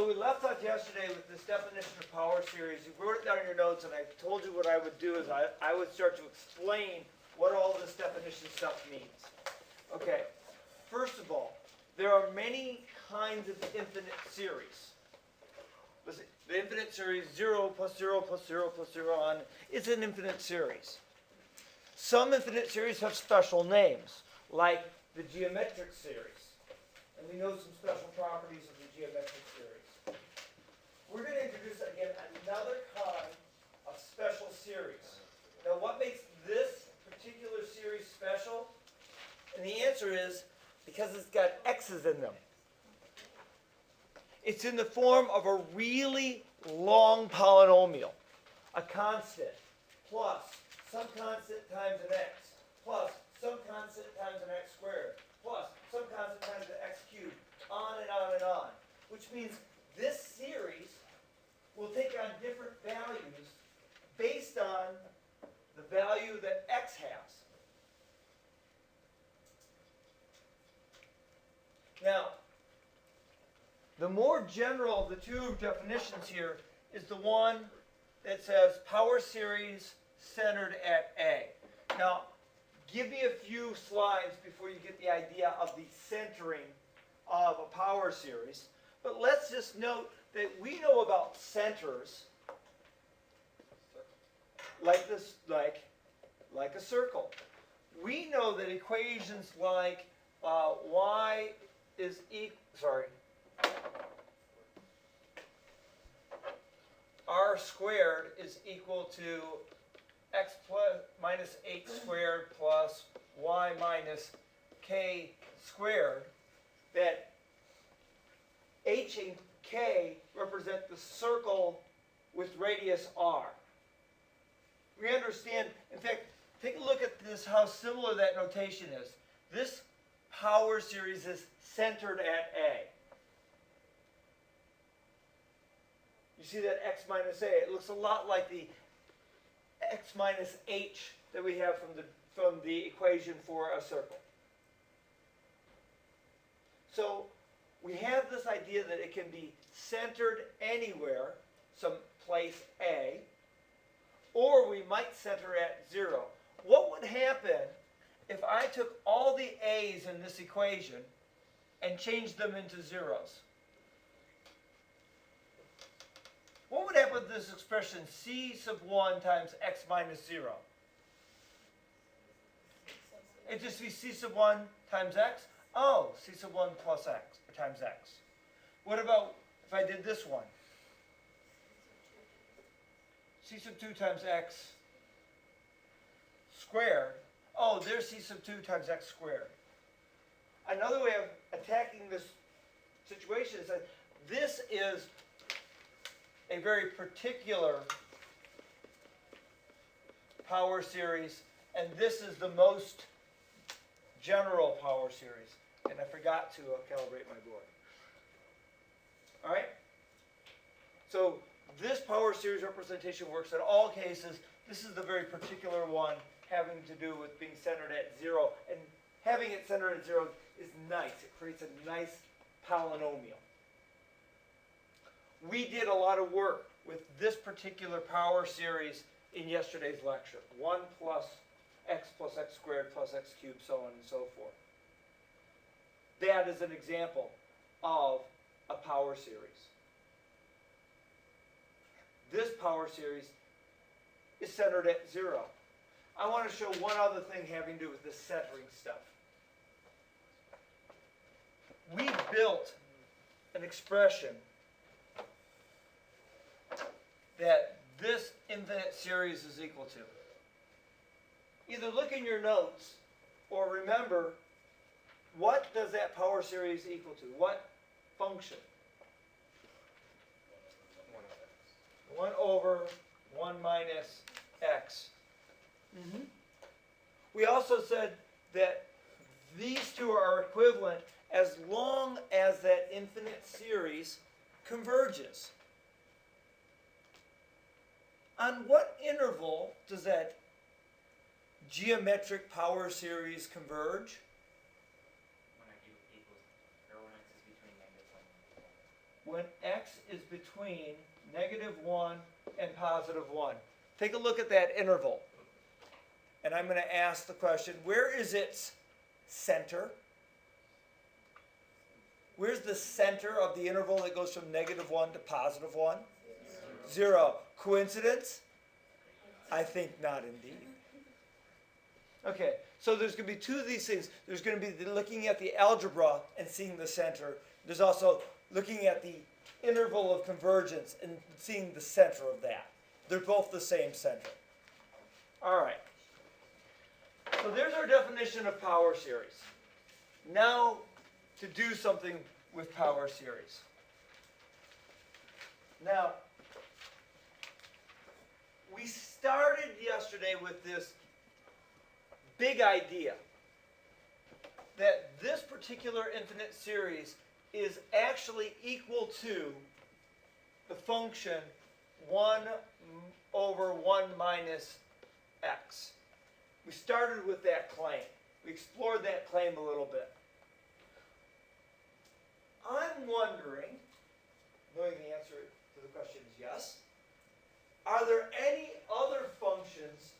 So we left off yesterday with this definition of power series. You wrote it down in your notes, and I told you what I would do is I would start to explain what all this definition stuff means. Okay, first of all, there are many kinds of infinite series. Listen, the infinite series 0 plus 0 plus 0 plus 0 on is an infinite series. Some infinite series have special names, like the geometric series. And we know some special properties of the geometric series. We're going to introduce, again, another kind of special series. Now, what makes this particular series special? And the answer is because it's got x's in them. It's in the form of a really long polynomial, a constant, plus some constant times an x, plus some constant times an x squared, plus some constant times an x cubed, on and on and on. Which means this series will take on different values based on the value that x has. Now, the more general of the two definitions here is the one that says power series centered at A. Now, give me a few slides before you get the idea of the centering of a power series. But let's just note that we know about centers like this, like a circle. We know that equations like y is r squared is equal to x minus 8 squared plus y minus k squared, that h and k represent the circle with radius r. We understand, in fact, take a look at this, how similar that notation is. This power series is centered at A. You see that x minus a? It looks a lot like the x minus h that we have from the equation for a circle. So we have this idea that it can be centered anywhere, some place A, or we might center at 0. What would happen if I took all the a's in this equation and changed them into zeros? What would happen with this expression c sub 1 times x minus 0? It'd just be c sub 1 times x. Oh, c sub 1 plus x, or times x. What about if I did this one? C sub 2 times x squared. Oh, there's c sub 2 times x squared. Another way of attacking this situation is that this is a very particular power series, and this is the most general power series. And I forgot to calibrate my board. All right? So this power series representation works in all cases. This is the very particular one having to do with being centered at 0. And having it centered at 0 is nice. It creates a nice polynomial. We did a lot of work with this particular power series in yesterday's lecture. 1 plus x squared plus x cubed, so on and so forth. That is an example of a power series. This power series is centered at 0. I want to show one other thing having to do with this centering stuff. We built an expression that this infinite series is equal to. Either look in your notes or remember, what does that power series equal to? What function? 1 over 1 minus x. We also said that these two are equivalent as long as that infinite series converges. On what interval does that geometric power series converge? When x x is between -1 and +1. Take a look at that interval. And I'm going to ask the question, where is its center? Where's the center of the interval that goes from -1 to +1? 0. Coincidence? I think not indeed. Okay, so there's going to be two of these things. There's going to be looking at the algebra and seeing the center. There's also looking at the interval of convergence and seeing the center of that. They're both the same center. All right. So there's our definition of power series. Now to do something with power series. Now, we started yesterday with this big idea that this particular infinite series is actually equal to the function 1 over 1 minus x. We started with that claim. We explored that claim a little bit. I'm wondering, knowing the answer to the question is yes, are there any other functions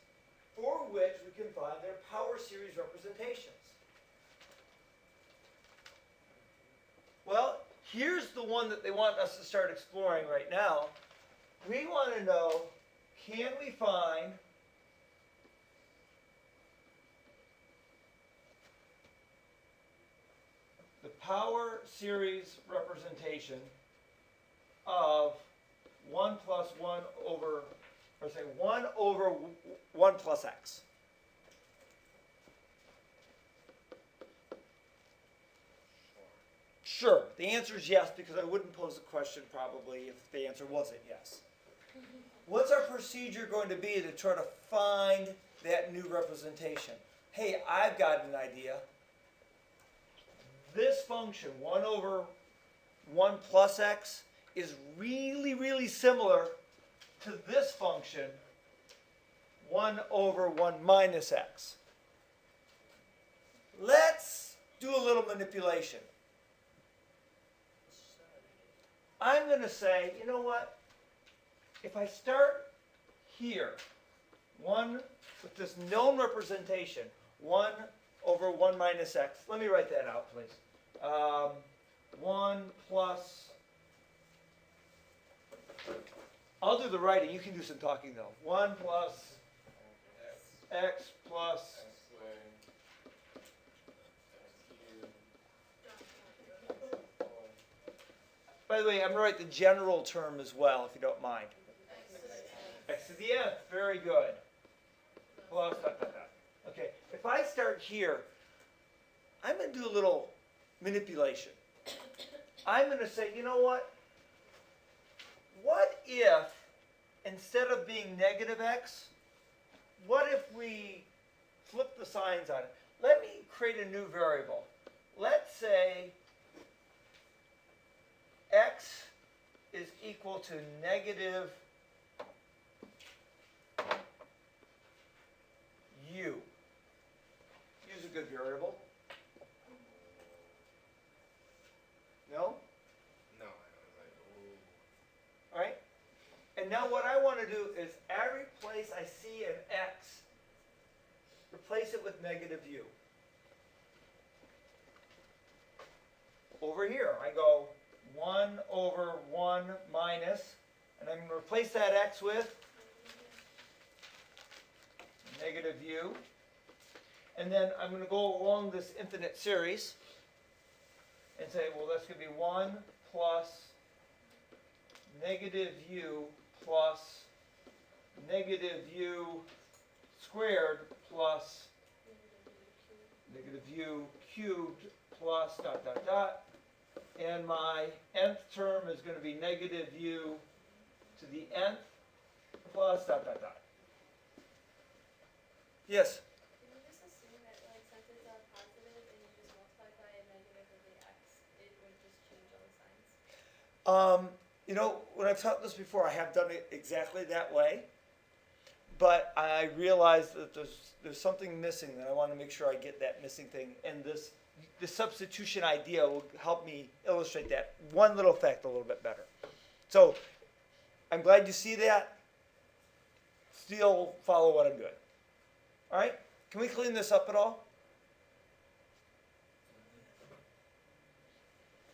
for which we can find their power series representations? Well, here's the one that they want us to start exploring right now. We want to know, can we find the power series representation of 1 plus 1 over, or say 1 over 1 plus x? Sure. The answer is yes, because I wouldn't pose the question probably if the answer wasn't yes. What's our procedure going to be to try to find that new representation? Hey, I've got an idea. This function, 1 over 1 plus x, is really, really similar to this function, 1 over 1 minus x. Let's do a little manipulation. I'm going to say, you know what? If I start here, 1 with this known representation, 1 over 1 minus x. Let me write that out, please. 1 plus, I'll do the writing. You can do some talking, though. 1 plus x plus by the way, I'm going to write the general term as well, if you don't mind. X to the nth. Very good. Plus dot, dot, dot. Okay, if I start here, I'm going to do a little manipulation. I'm going to say, you know what? What if, instead of being negative x, what if we flip the signs on it? Let me create a new variable. Let's say x is equal to negative u. Use a good variable. No? No. All right? And now what I want to do is every place I see an x, replace it with negative u. Over here, I go 1 over 1 minus, and I'm going to replace that x with negative u. And then I'm going to go along this infinite series and say, well, that's going to be 1 plus negative u plus negative u squared plus negative u cubed plus dot, dot, dot. And my nth term is going to be negative u to the nth plus dot, dot, dot. Yes? Can you just assume that, like, since it's a positive and you just multiply by a negative of the x, it would just change all the signs? You know, when I've taught this before, I have done it exactly that way. But I realized that there's something missing, and I want to make sure I get that missing thing. And the substitution idea will help me illustrate that one little fact a little bit better. So I'm glad you see that. Still follow what I'm doing. All right? Can we clean this up at all?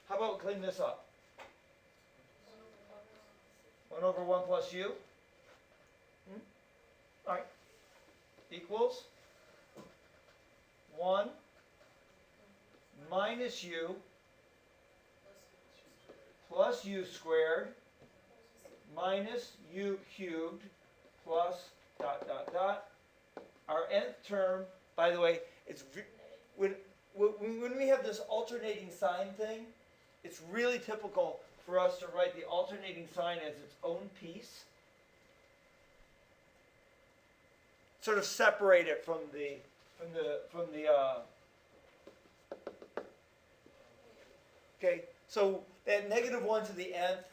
How about clean this up? 1 over 1 plus u. All right. Equals 1 minus u plus u squared minus u cubed plus dot dot dot. Our nth term, by the way, it's when we have this alternating sign thing, it's really typical for us to write the alternating sign as its own piece. Sort of separate it from the okay, so that -1 to the nth,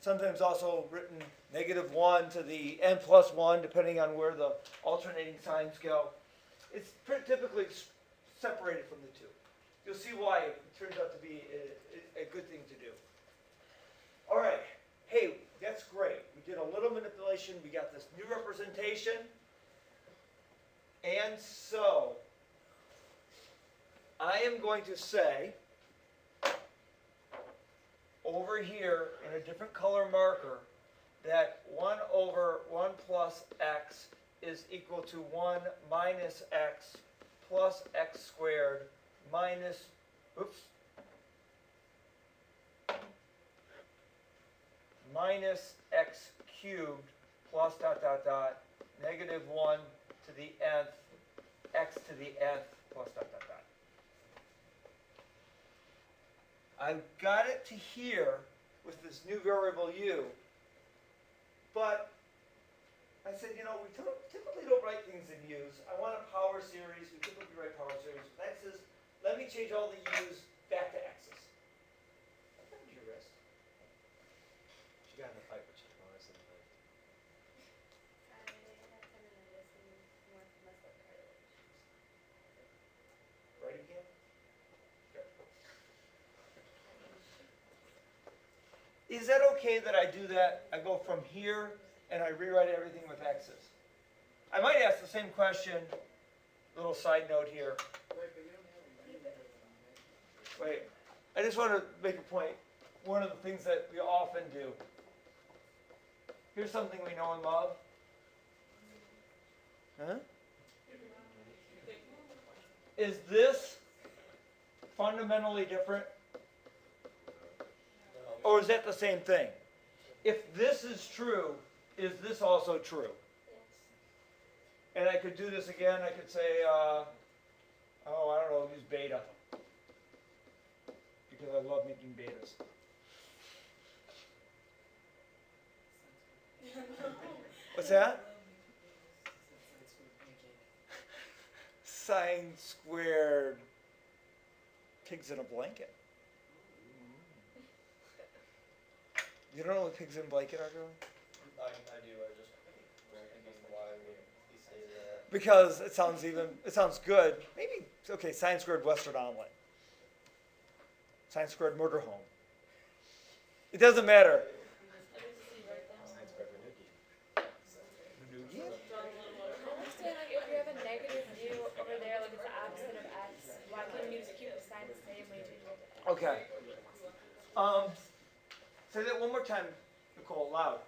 sometimes also written -1 to the n plus 1, depending on where the alternating signs go. It's typically separated from the two. You'll see why it turns out to be a good thing to do. All right, hey, that's great. We did a little manipulation. We got this new representation. And so, I am going to say, over here in a different color marker, that 1 over 1 plus x is equal to 1 minus x plus x squared minus, minus x cubed plus dot dot dot -1 to the nth, x to the nth plus dot dot dot. I've got it to here with this new variable u, but I said, you know, we typically don't write things in u's. I want a power series. We typically write power series with x's. Let me change all the u's back to x's. What happened to your wrist? She got in a fight with Chuck Norris and like, I have tendonitis and more messed up cartilage. Right again? Okay. Is that okay that I do that? I go from here and I rewrite everything with x's. I might ask the same question, little side note here. Wait, I just want to make a point. One of the things that we often do. Here's something we know and love. Huh? Is this fundamentally different? Or is that the same thing? If this is true, is this also true? Yes. And I could do this again. I could say, I don't know, use beta. Because I love making betas. What's that? Sine squared pigs in a blanket. You don't know what pigs in a blanket are, Joey? I do, I just thinking why he say that. Because it sounds good. Maybe, okay, sine squared Western omelet. Sine squared motorhome. It doesn't matter. Science squared Renuki. Nugi? I understand, like, if you have a negative u over there, like it's the opposite of x, why couldn't you just keep the sign the same when you change it to x? Okay. Say that one more time, Nicole, loud.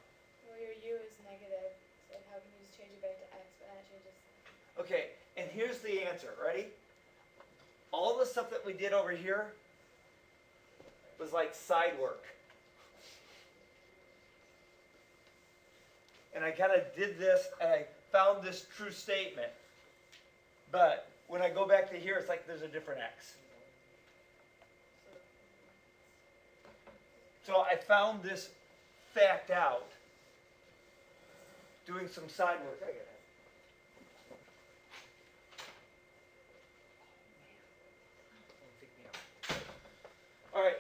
Well, your u is negative, so how can you just change it back to x, but then it changes? Okay, and here's the answer. Ready? All the stuff that we did over here was like side work. And I kind of did this and I found this true statement. But when I go back to here, it's like there's a different x. So I found this fact out doing some side work. All right,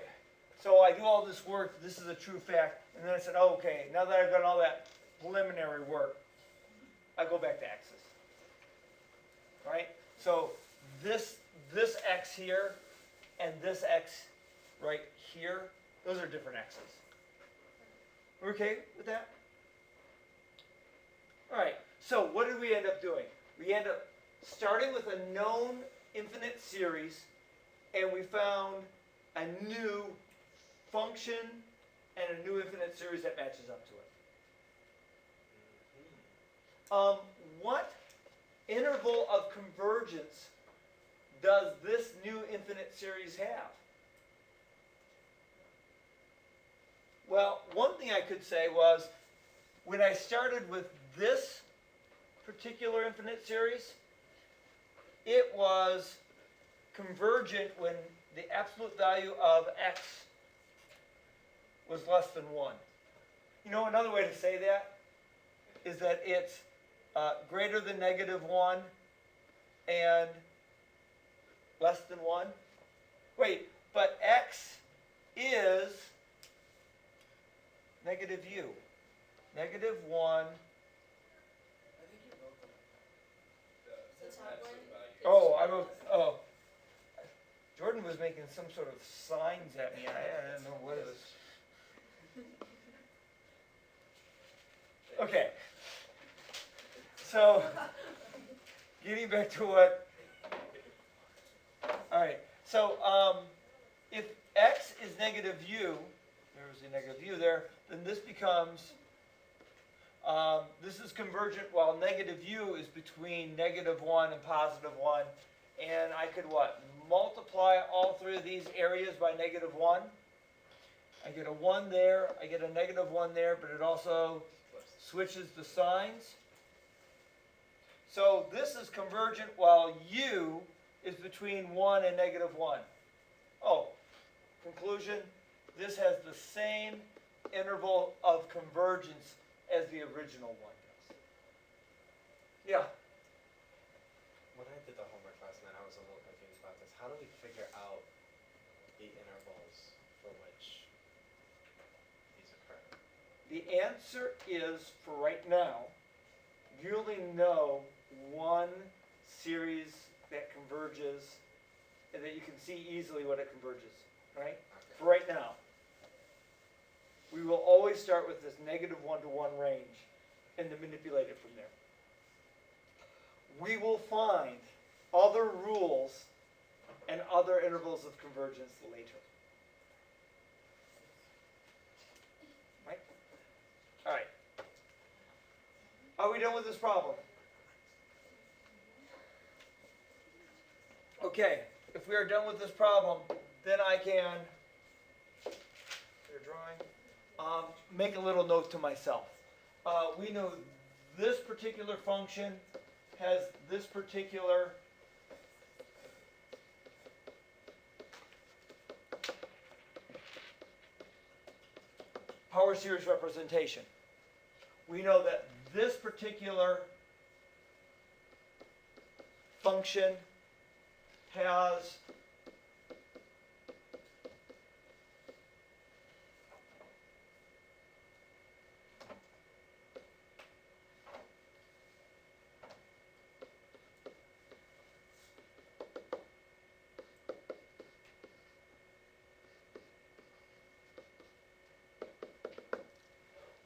so I do all this work. This is a true fact. And then I said, oh, okay, now that I've done all that preliminary work, I go back to x's. All right, so this x here and this x right here, those are different x's. We're okay with that? Alright, so what did we end up doing? We end up starting with a known infinite series, and we found a new function and a new infinite series that matches up to it. What interval of convergence does this new infinite series have? Well, one thing I could say was, when I started with this particular infinite series, it was convergent when the absolute value of x was less than 1. You know, another way to say that is that it's greater than -1 and less than 1. Wait, but x is negative u. Negative 1. I think you wrote The top one? Oh, I wrote, oh. Jordan was making some sort of signs at me. I don't know what it was. Okay. So, getting back to what. Alright, so if x is negative u, there's a negative u there, then this becomes, this is convergent while negative u is between -1 and +1. And I could what? Multiply all three of these areas by -1. I get a 1 there, I get a -1 there, but it also switches the signs. So this is convergent while u is between 1 and -1. Oh, conclusion, this has the same interval of convergence as the original one does. Yeah. When I did the homework last night, I was a little confused about this. How do we figure out the intervals for which these occur? The answer is, for right now, you only know one series that converges and that you can see easily what it converges, right? Okay. For right now. We will always start with this -1 to 1 range and then manipulate it from there. We will find other rules and other intervals of convergence later. Right? Alright. Are we done with this problem? Okay, if we are done with this problem, then I can, make a little note to myself. We know this particular function has this particular power series representation. We know that this particular function has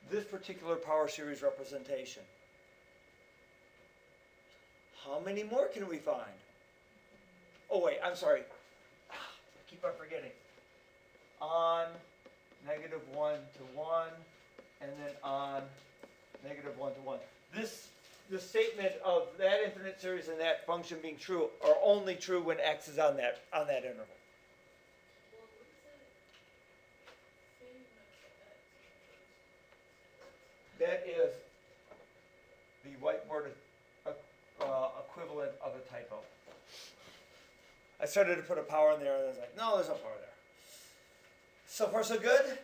this particular power series representation. How many more can we find? Oh wait, I'm sorry. I keep on forgetting. On -1 to 1, and then on -1 to 1. The statement of that infinite series and that function being true are only true when x is on that interval. Well, what's the thing That is the whiteboard equivalent of a typo. I started to put a power in there and I was like, no, there's no power there. So far so good?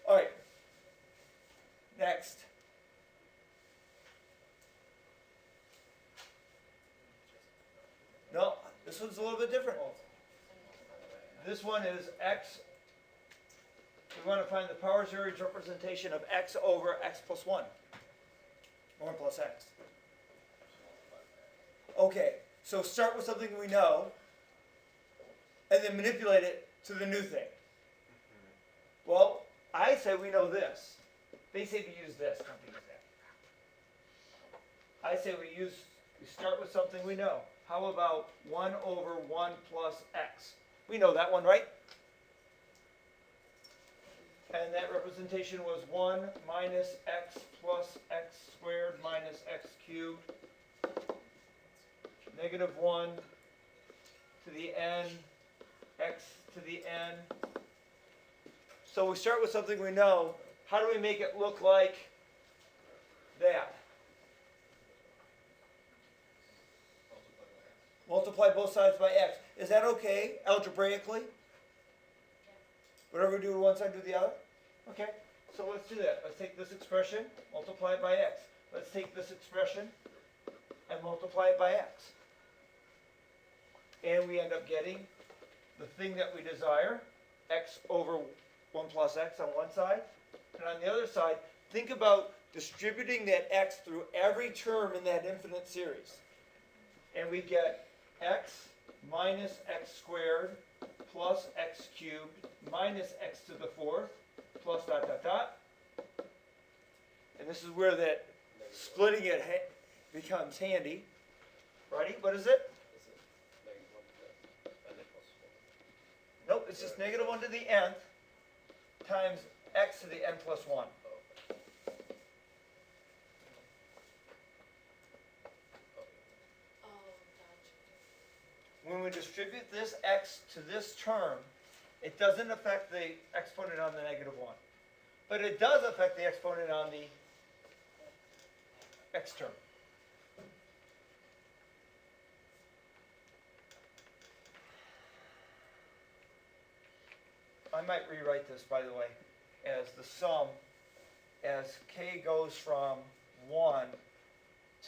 Alright. Next. No, this one's a little bit different. This one is x. We want to find the power series representation of x over x plus 1. 1 plus x. Okay, so start with something we know, and then manipulate it to the new thing. Mm-hmm. Well, I say we know this. They say to use this, don't use that. I say we start with something we know. How about 1 over 1 plus x? We know that one, right? And that representation was 1 minus x plus x squared minus x cubed. Negative 1 to the n, x to the n. So we start with something we know. How do we make it look like that? Multiply both sides by x. Is that okay algebraically? Whatever we do to one side, do the other? Okay, so let's do that. Let's take this expression, multiply it by x. Let's take this expression and multiply it by x. And we end up getting the thing that we desire, x over 1 plus x on one side. And on the other side, think about distributing that x through every term in that infinite series. And we get x minus x squared plus x cubed minus x to the fourth plus dot dot dot. And this is where that splitting it becomes handy. Righty, what is it? Nope, it's just negative 1 to the nth times x to the n plus 1. When we distribute this x to this term, it doesn't affect the exponent on the negative 1. But it does affect the exponent on the x term. I might rewrite this, by the way, as the sum as k goes from 1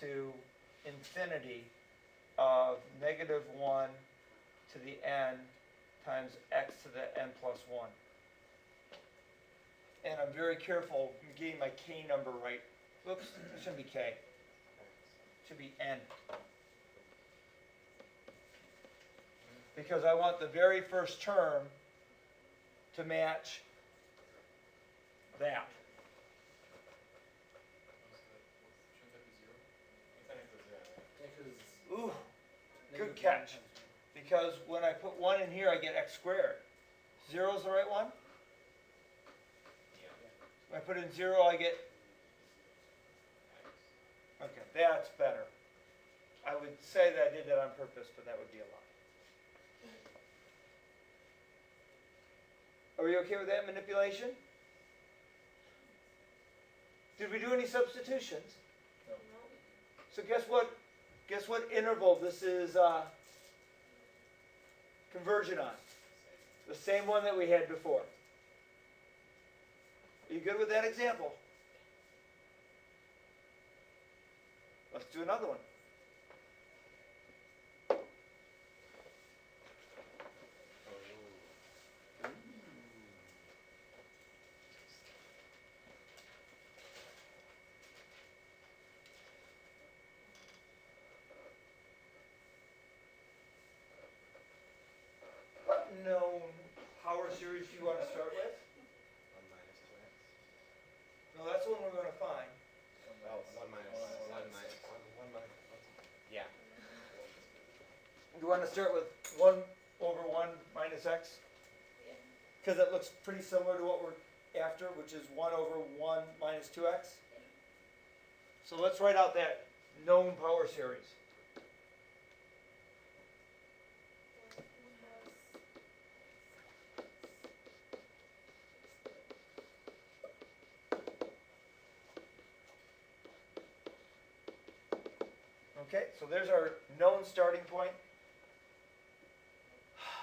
to infinity of negative 1 to the n times x to the n plus 1. And I'm very careful in getting my k number right. Whoops, it shouldn't be k. It should be n. Because I want the very first term to match that. Ooh, good catch. Because when I put 1 in here, I get x squared. 0 is the right one? When I put in 0, I get... Okay, that's better. I would say that I did that on purpose, but that would be a lie. Are we okay with that manipulation? Did we do any substitutions? So guess what? Guess what interval this is convergent on? The same one that we had before. Are you good with that example? Let's do another one. What known power series do you want to start with? 1 minus 2x. No, that's the one we're going to find. Oh, 1 minus 1 minus 1 minus. Yeah. You want to start with 1 over 1 minus x? Yeah. Because it looks pretty similar to what we're after, which is 1 over 1 minus 2x. So let's write out that known power series. Okay, so there's our known starting point.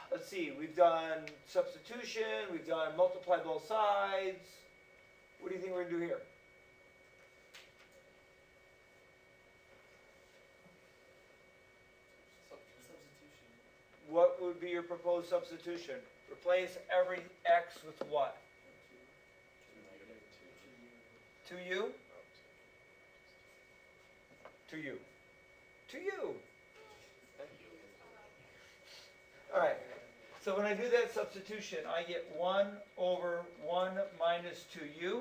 Let's see, we've done substitution, we've done multiply both sides. What do you think we're going to do here? What would be your proposed substitution? Replace every x with what? 2u? 2u. 2u. All right. So when I do that substitution, I get 1 over 1 minus 2u.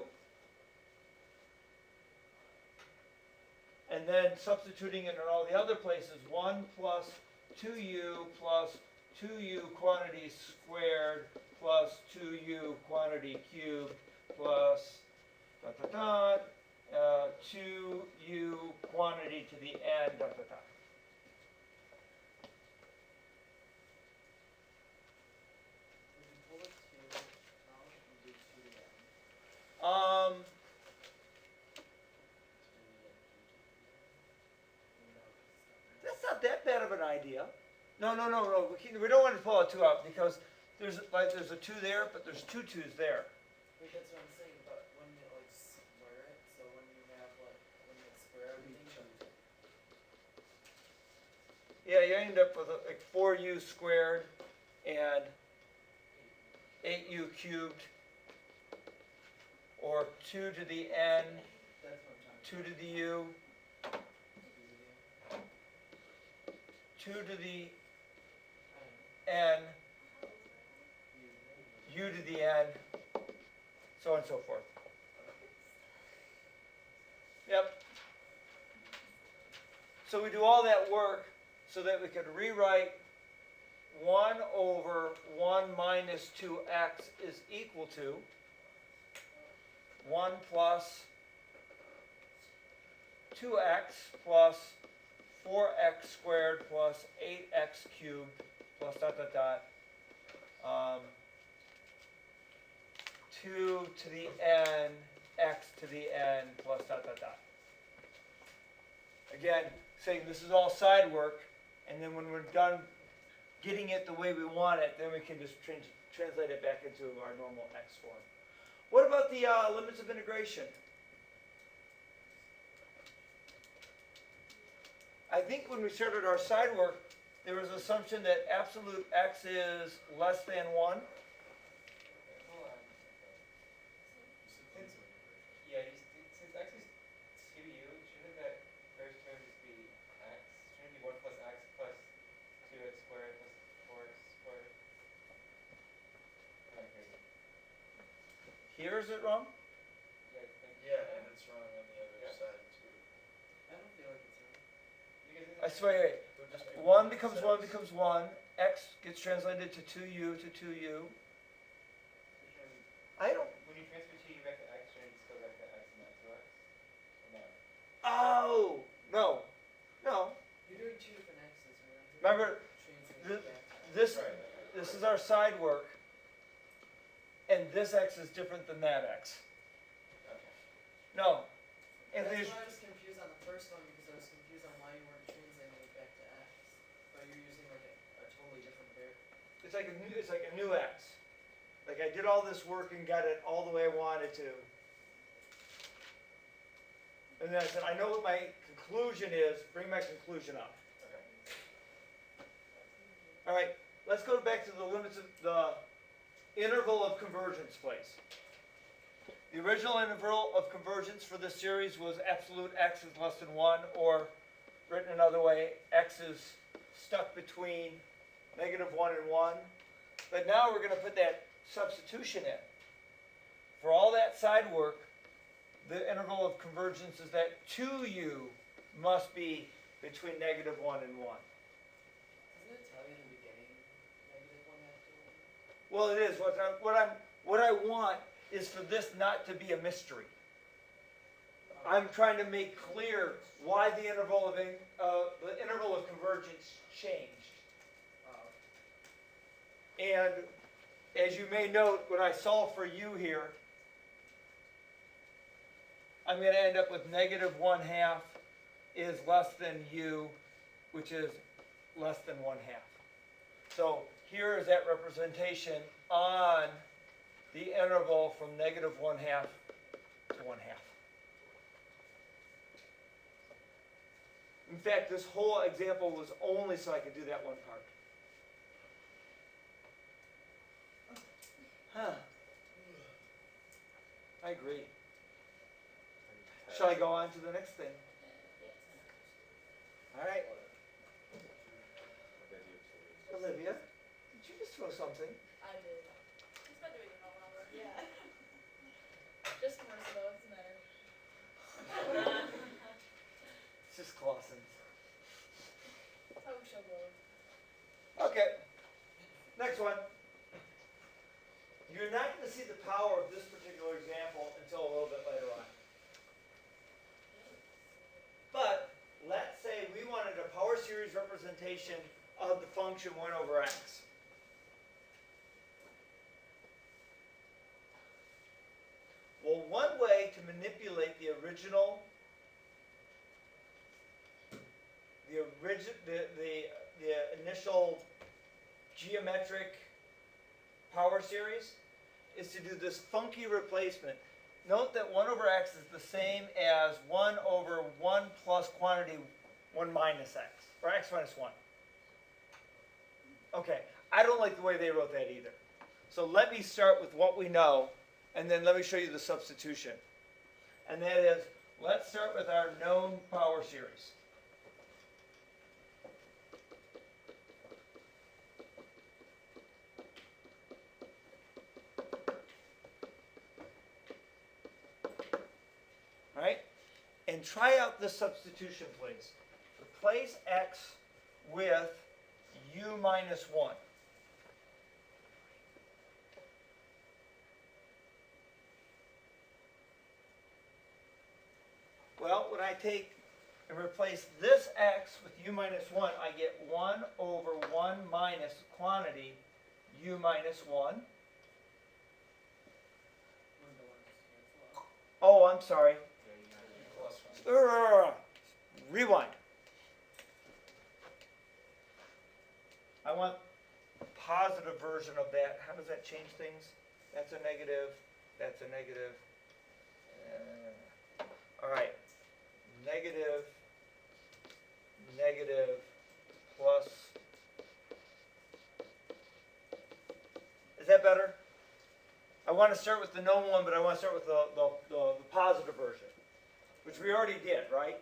And then substituting it in all the other places, 1 plus 2u plus 2u quantity squared plus 2u quantity cubed plus dot dot dot, 2u quantity to the n dot dot dot. Would you pull it to out and do 2 to n? That's not that bad of an idea. No. We don't want to pull a 2 out because there's a 2 there, but there's 2 2's there. Wait, that's what I'm saying, but when you like square it, so when you have like, when you square everything, Yeah, you end up with like 4u squared and 8u cubed, or 2 to the n, that's what I'm talking 2 to the u, about. 2 to the I n, don't know. u to the n, so on and so forth. Yep. So we do all that work so that we could rewrite 1 over 1 minus 2x is equal to 1 plus 2x plus 4x squared plus 8x cubed plus dot dot dot 2 to the n x to the n plus dot dot dot. Again, saying this is all side work, and then when we're done getting it the way we want it, then we can just translate it back into our normal x form. What about the limits of integration? I think when we started our side work, there was an assumption that absolute x is less than 1. Hold on. Yeah, since x is 2u, shouldn't that first term just be x? Shouldn't it be 1 plus x plus 2x squared plus 4x squared? Am I crazy? Here is it wrong? You guys think? Yeah, and it's wrong on the other Yeah. side too. I don't feel like it's right. You guys think I that's- swear, It would just be 1 becomes 1 six. becomes 1, x gets translated to 2u to 2u. I don't, When you transfer 2u back to x, shouldn't it just go back to x and not 2x? Or no? oh, no, no. You're doing 2 different x's, man. Remember, Translate th- it back to this, Right. this is our side work, and this x is different than that x. Okay. No. And That's there's, why I was confused on the first one, because I was confused on why you weren't translating it back to x. But you're using like a totally different variable. it's like a new x. Like I did all this work and got it all the way I wanted to. And then I said, I know what my conclusion is, bring my conclusion up. Okay. All right, let's go back to the limits of the interval of convergence, please. The original interval of convergence for this series was absolute x is less than 1, or written another way, x is stuck between -1 and 1. But now we're going to put that substitution in. For all that side work, the interval of convergence is that 2u must be between -1 and 1. Doesn't it tell you in the beginning -1 after 1? Well, it is. What I want is for this not to be a mystery. I'm trying to make clear why the interval of convergence changed. And as you may note, when I solve for u here, I'm going to end up with -1/2 is less than u, which is less than 1/2. So here is that representation on the interval from -1/2 to 1/2. In fact, this whole example was only so I could do that one part. Huh. I agree. Shall I go on to the next thing? All right. Olivia, did you just know something. I do. He's been doing it all over. Yeah. Just commercial though, doesn't matter. It's just Clausen's. That's how we show love. Okay, next one. You're not going to see the power of this particular example until a little bit later on. But let's say we wanted a power series representation of the function 1 over x. Well, one way to manipulate the initial geometric power series is to do this funky replacement. Note that 1 over x is the same as 1 over 1 plus quantity 1 minus x, or x minus 1. Okay, I don't like the way they wrote that either. So let me start with what we know, and then let me show you the substitution. And that is, let's start with our known power series. Right? And try out this substitution, please. Replace x with u minus 1. Well, when I take and replace this x with u minus 1, I get 1 over 1 minus quantity u minus 1. Oh, I'm sorry. Rewind. I want a positive version of that. How does that change things? That's a negative. That's a negative. All right. Negative, negative, plus. Is that better? I want to start with the known one, but I want to start with the positive version, which we already did, right?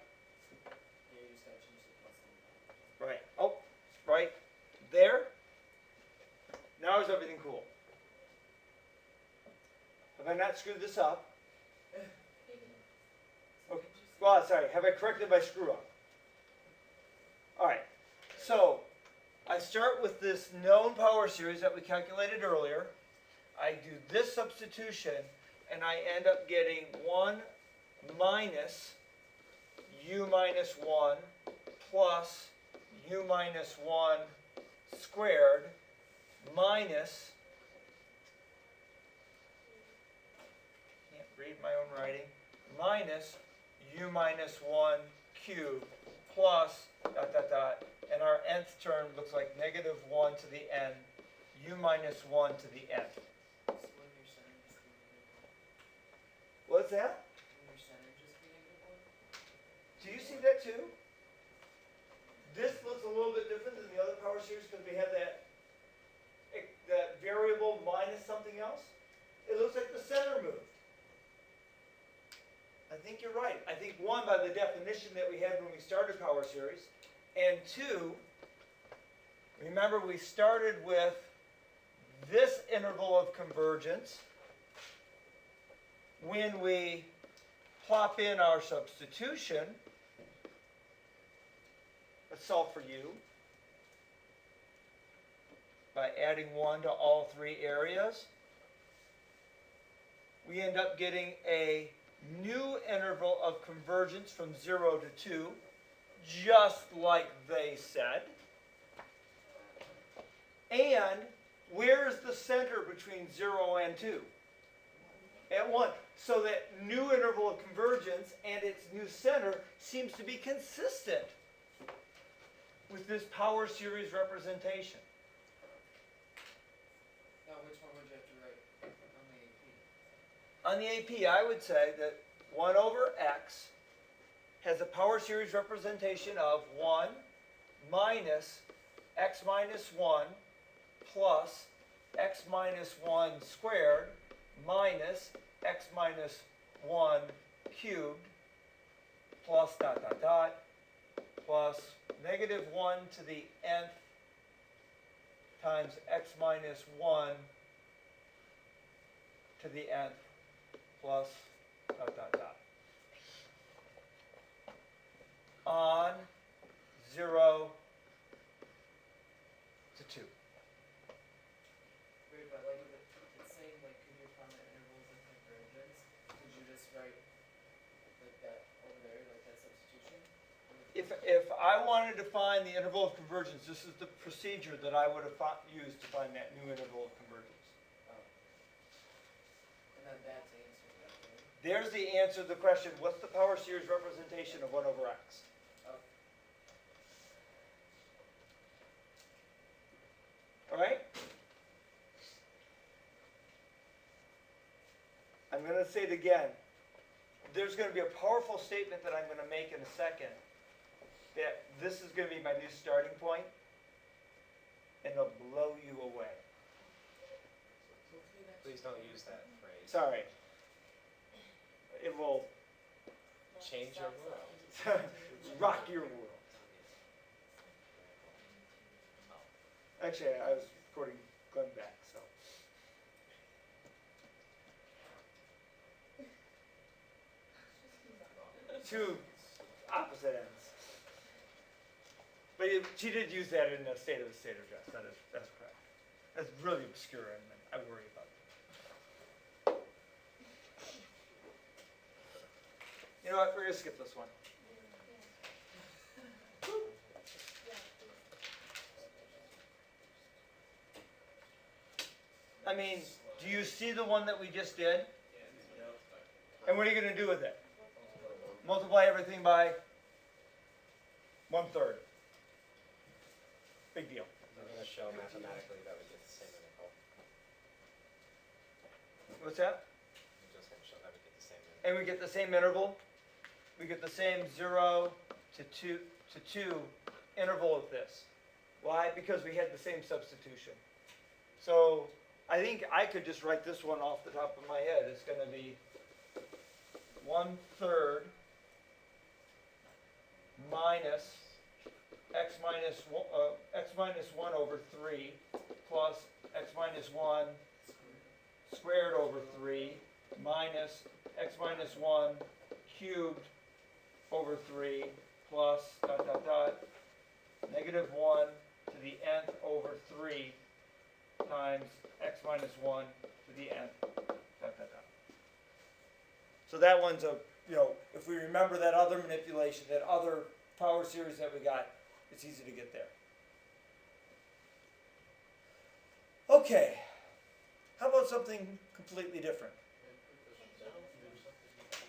Yeah, you just gotta change the plus and Right. Oh, right there. Now is everything cool? Have I not screwed this up? Okay. Well, sorry. Have I corrected my screw up? All right. So I start with this known power series that we calculated earlier. I do this substitution, and I end up getting 1 minus u minus 1 plus u minus 1 squared minus, can't read my own writing, minus u minus 1 cubed plus dot dot dot, and our nth term looks like negative 1 to the n, u minus 1 to the n. So wouldn't your center just be negative 1? What's that? Wouldn't your center just be negative 1? Do you see that too? This looks a little bit different than the other power series because we have that variable minus something else. It looks like the center moved. I think you're right. I think 1, by the definition that we had when we started power series, and 2, remember we started with this interval of convergence when we plop in our substitution. Let's solve for u by adding 1 to all 3 areas. We end up getting a new interval of convergence from 0 to 2, just like they said. And where's the center between 0 and 2? At 1. So that new interval of convergence and its new center seems to be consistent with this power series representation. Now, which one would you have to write on the AP? On the AP, I would say that 1 over x has a power series representation of 1 minus x minus 1 plus x minus 1 squared minus x minus 1 cubed plus dot dot dot plus negative 1 to the nth times x minus 1 to the nth plus dot dot dot on 0 to 2. Wait, but like it's saying like could you find the intervals and convergence? Could you just write like that over there, like that substitution? If I wanted to find the interval of convergence, this is the procedure that I would have used to find that new interval of convergence. Oh. And then that's the answer to that, right? There's the answer to the question, what's the power series representation of 1 over x? Oh. All right? I'm going to say it again. There's going to be a powerful statement that I'm going to make in a second that this is going to be my new starting point, and it'll blow you away. Please don't use that phrase. Sorry. It will Change your world. rock your world. Actually, I was recording going back, so. Two opposite ends. But she did use that in the State of the State address. That's correct. That's really obscure, and I worry about it. You know what? We're gonna skip this one. I mean, do you see the one that we just did? And what are you going to do with it? Multiply everything by 1/3. Big deal. I'm going to show mathematically that we get the same interval. What's that? I'm just going to show that we get the same interval. And we get the same interval. We get the same 0 to 2 interval of this. Why? Because we had the same substitution. So I think I could just write this one off the top of my head. It's going to be 1/3 minus x minus 1 over 3 plus x minus 1 squared over 3 minus x minus 1 cubed over 3 plus dot dot dot negative 1 to the nth over 3 times x minus 1 to the nth dot dot dot. So that one's a, if we remember that other manipulation, that other power series that we got, it's easy to get there. Okay, how about something completely different?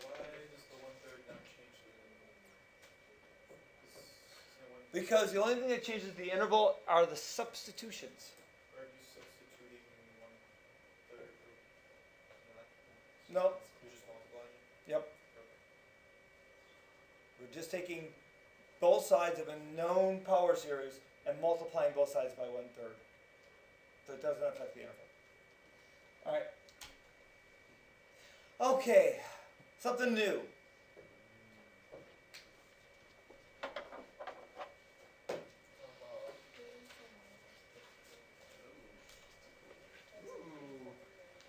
Why does the 1/3 not change the? Because the only thing that changes the interval are the substitutions. Or are you substituting 1/3? No. You're just multiplying it? Yep. We're just taking both sides of a known power series and multiplying both sides by 1/3. So it doesn't affect the interval. All right. Okay, something new. Ooh.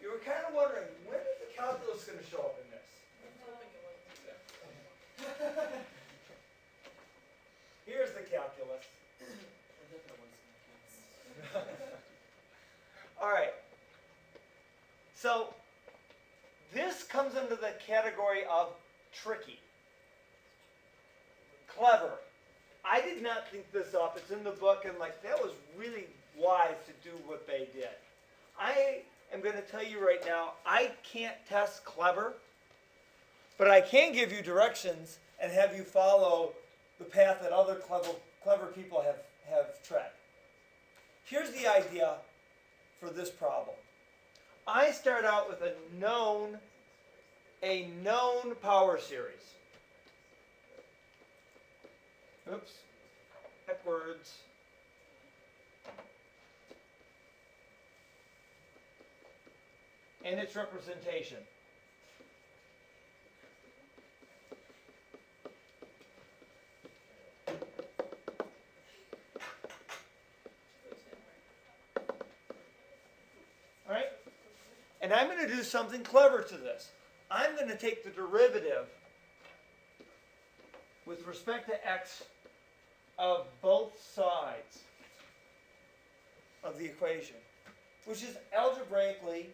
You were kind of wondering, when is the calculus going to show up in this? Here's the calculus. All right. So this comes under the category of tricky, clever. I did not think this up. It's in the book, and that was really wise to do what they did. I am going to tell you right now, I can't test clever, but I can give you directions and have you follow the path that other clever people have tread. Here's the idea for this problem. I start out with a known power series. Oops, backwards. And its representation. And I'm going to do something clever to this. I'm going to take the derivative with respect to x of both sides of the equation, which is algebraically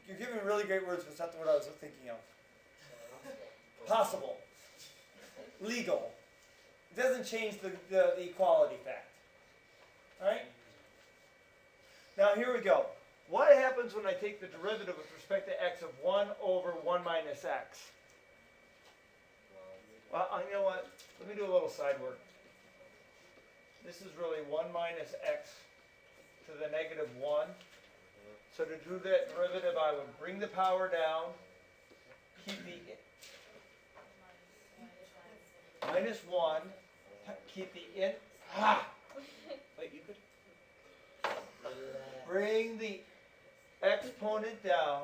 you're giving me really great words, but it's not the word I was thinking of. Possible. Legal. It doesn't change the equality fact. Alright? Now here we go. What happens when I take the derivative with respect to x of 1 over 1 minus x? Well, you know what? Let me do a little side work. This is really 1 minus x to the negative 1. So to do that derivative, I would bring the power down, keep the minus 1, keep the in, Wait, you could. bring the exponent down,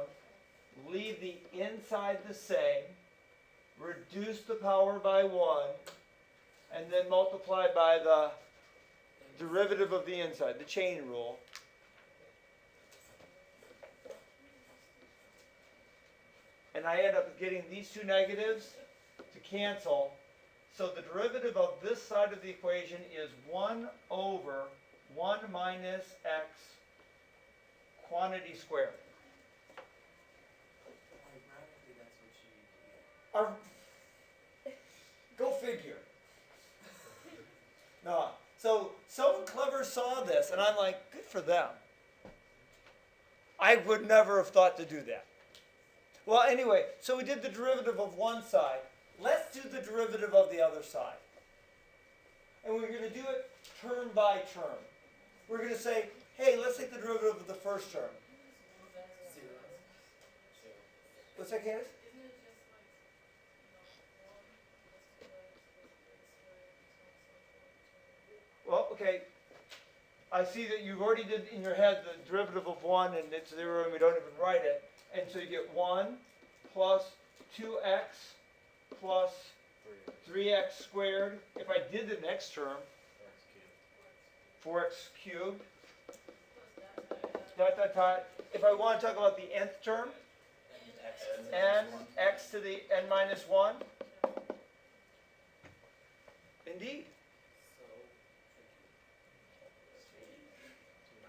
leave the inside the same, reduce the power by 1, and then multiply by the derivative of the inside, the chain rule. And I end up getting these two negatives to cancel. So the derivative of this side of the equation is 1 over 1 minus x quantity squared. Ironically, that's what you Go figure. No. So someone clever saw this, and I'm like, good for them. I would never have thought to do that. Well, anyway, so we did the derivative of one side. Let's do the derivative of the other side. And we're going to do it term by term. We're going to say, hey, let's take the derivative of the first term. Zero. What's that, Candace? Well, okay. I see that you've already did in your head the derivative of 1 and it's 0 and we don't even write it. And so you get 1 plus 2x plus 3x squared. If I did the next term, 4x cubed. Dot, dot, dot. If I want to talk about the nth term, n x to the n minus 1. Indeed.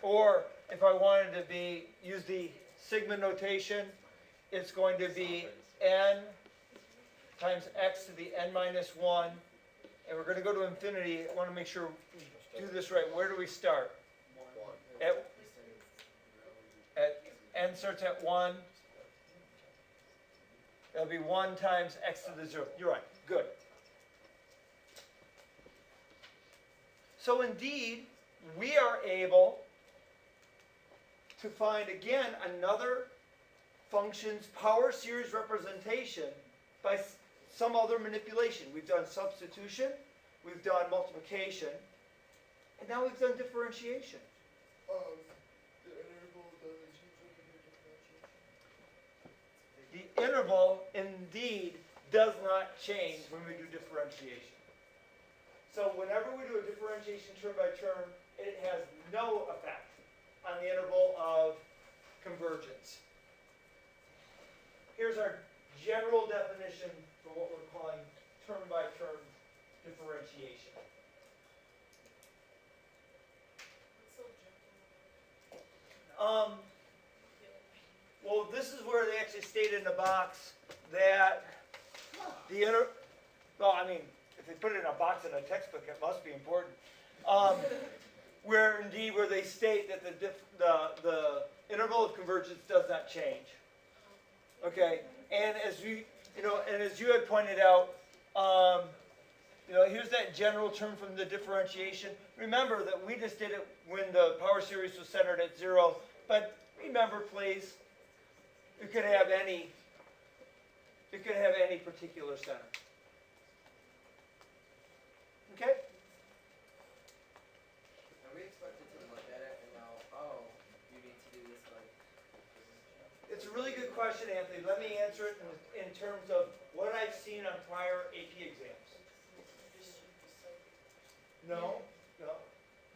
Or if I wanted to use the sigma notation, it's going to be n times x to the n minus 1. And we're going to go to infinity. I want to make sure we do this right. Where do we start? At n starts at 1. That'll be 1 times x to the 0. You're right. Good. So indeed, we are able to find, again, another function's power series representation by some other manipulation. We've done substitution, we've done multiplication, and now we've done differentiation. The interval doesn't change when you do differentiation? The interval, indeed, does not change when we do differentiation. So whenever we do a differentiation term by term, it has no effect on the interval of convergence. Here's our general definition for what we're calling term by term differentiation. Well, this is where they actually stated in the box that well, I mean, if they put it in a box in a textbook, it must be important. Where they state that the interval of convergence does not change. Okay, and as you had pointed out, here's that general term from the differentiation. Remember that we just did it when the power series was centered at 0. But remember, please, it could have any particular center. Okay. Are we expected to look at it and know, oh, you need to do this like It's a really good question, Anthony. Let me answer it in terms of what I've seen on prior AP exams. No, no.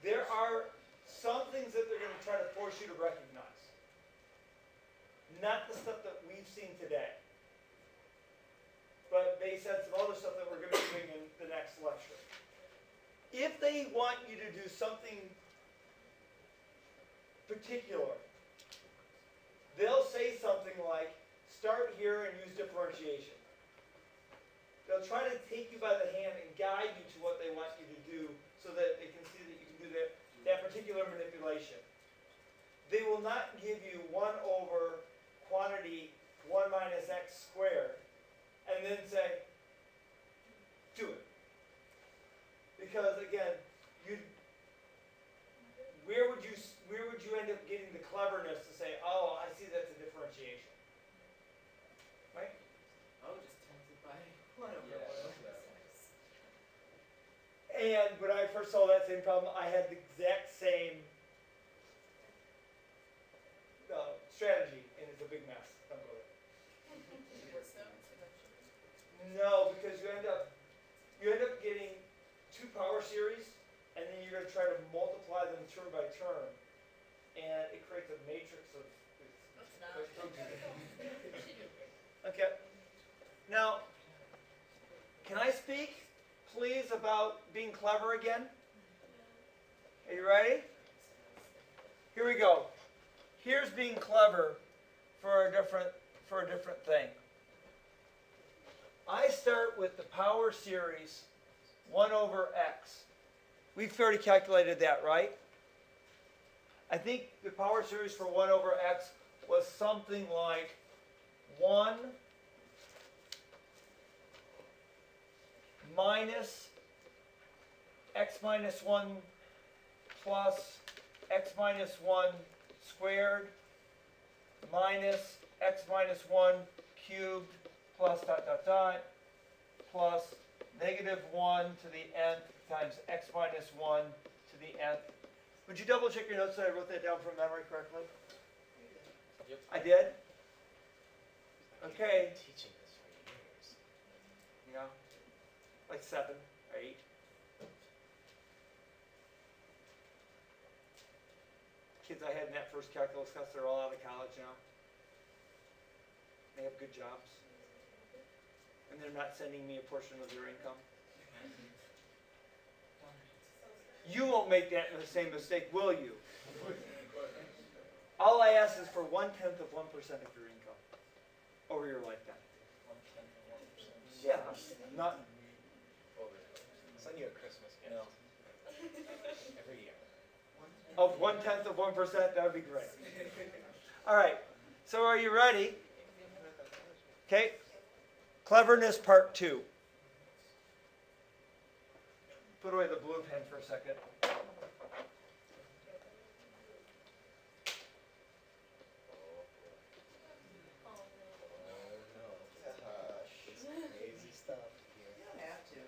There are some things that they're gonna try to force you to recognize. Not the stuff that we've seen today. But based on some other stuff that we're gonna be doing in the next lecture. If they want you to do something particular, they'll say something like, start here and use differentiation. They'll try to take you by the hand and guide you to what they want you to do so that they can see that you can do that particular manipulation. They will not give you 1 over quantity 1 minus x squared and then say, do it. Because again, where would you end up getting the cleverness to say, oh, I see that's a differentiation? Right? I was just tempted by one over Yeah, one. And when I first saw that same problem, I had the exact same strategy, and it's a big mess. Don't go there. No, because you end up getting 2 power series, and then you're going to try to multiply them term by term, and it creates a matrix of. Okay. Now, can I speak, please, about being clever again? Are you ready? Here we go. Here's being clever for a different thing. I start with the power series 1 over x. We've already calculated that, right? I think the power series for 1 over x was something like 1 minus x minus 1 plus x minus 1 squared minus x minus 1 cubed plus plus negative 1 to the nth times x minus 1 to the nth. Would you double check your notes that I wrote that down from memory correctly? Yep. I did? Okay. I've been teaching this for years. Yeah. Like 7 or 8. Kids I had in that first calculus class, they're all out of college now. They have good jobs. And they're not sending me a portion of their income. You won't make that the same mistake, will you? All I ask is for 1/10 of 1% of your income over your lifetime. Yeah, not. Send you a Christmas gift. Every year. Of 1/10 of 1%, that would be great. All right, so are you ready? Okay, cleverness part 2. Put away the blue pen for a second. Oh no. It's crazy stuff here. You don't have to.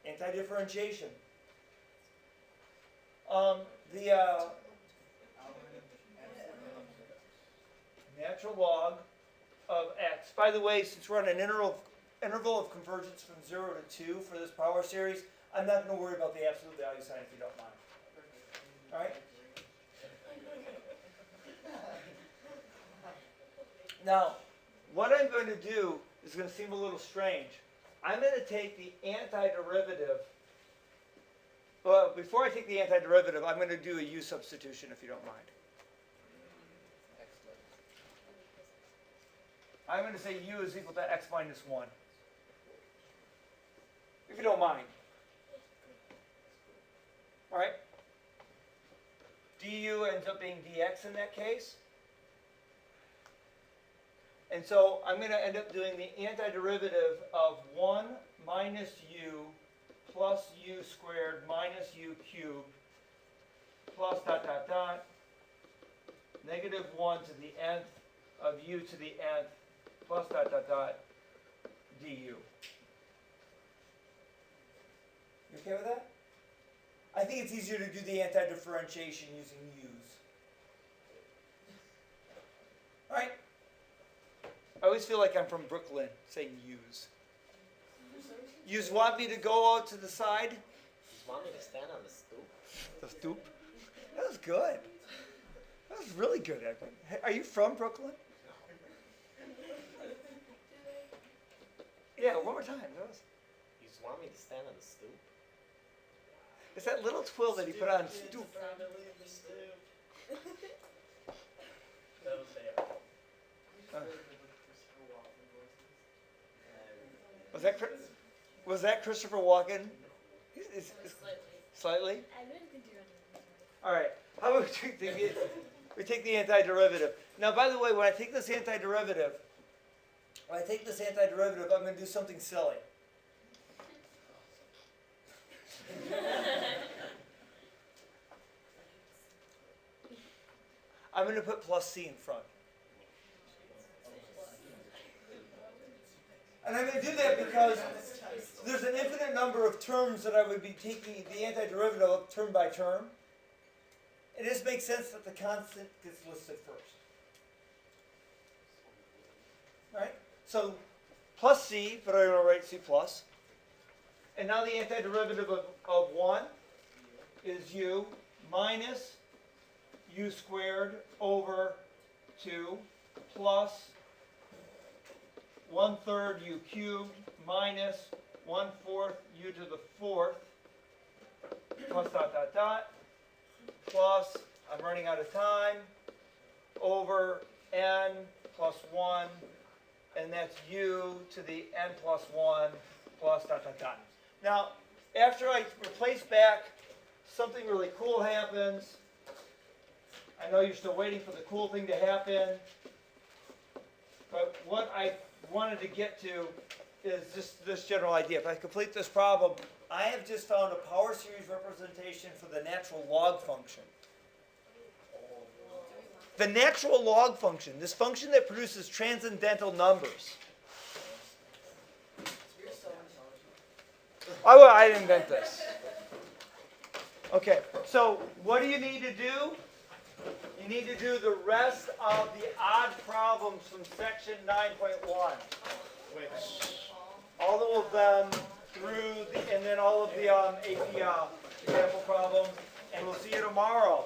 Anti-differentiation. The natural log of x. By the way, since we're on an interval of convergence from 0 to 2 for this power series, I'm not going to worry about the absolute value sign if you don't mind. All right? Now, what I'm going to do is going to seem a little strange. I'm going to take the antiderivative. Well, before I take the antiderivative, I'm going to do a u substitution if you don't mind. Excellent. I'm going to say u is equal to x minus 1. If you don't mind. All right? du ends up being dx in that case. And so I'm going to end up doing the antiderivative of 1 minus u plus u squared minus u cubed plus negative 1 to the nth of u to the nth plus du. You okay with that? I think it's easier to do the anti-differentiation using u's. All right. always feel like I'm from Brooklyn saying yous. Yous want me to go out to the side? You want me to stand on the stoop? The stoop? That was good. That was really good, Edwin. Hey, are you from Brooklyn? Yeah, one more time. That was, You just want me to stand on the stoop? it's that little twill that he put on stoop. That was there. Was that Christopher Walken? Slightly? I really think you're All right. How about we take the antiderivative? Now, by the way, when I take this antiderivative, I'm going to do something silly. I'm going to put plus c in front. And I'm going to do that because there's an infinite number of terms that I would be taking the antiderivative of term by term. It just makes sense that the constant gets listed first. Right? So plus c, but I'm going to write c plus. And now the antiderivative of 1 is u minus u squared over 2 plus 1/3 u cubed minus 1/4 u to the 4th plus dot dot dot plus, I'm running out of time, over n plus 1, and that's u to the n plus 1 plus dot dot dot. Now, after I replace back, something really cool happens. I know you're still waiting for the cool thing to happen, but what I wanted to get to is just this general idea. If I complete this problem, I have just found a power series representation for the natural log function. The natural log function, this function that produces transcendental numbers. You're so intelligent. I didn't invent this. Okay, so what do you need to do? You need to do the rest of the odd problems from section 9.1. Which, All of them through, and then all of the AP example problems, and we'll see you tomorrow.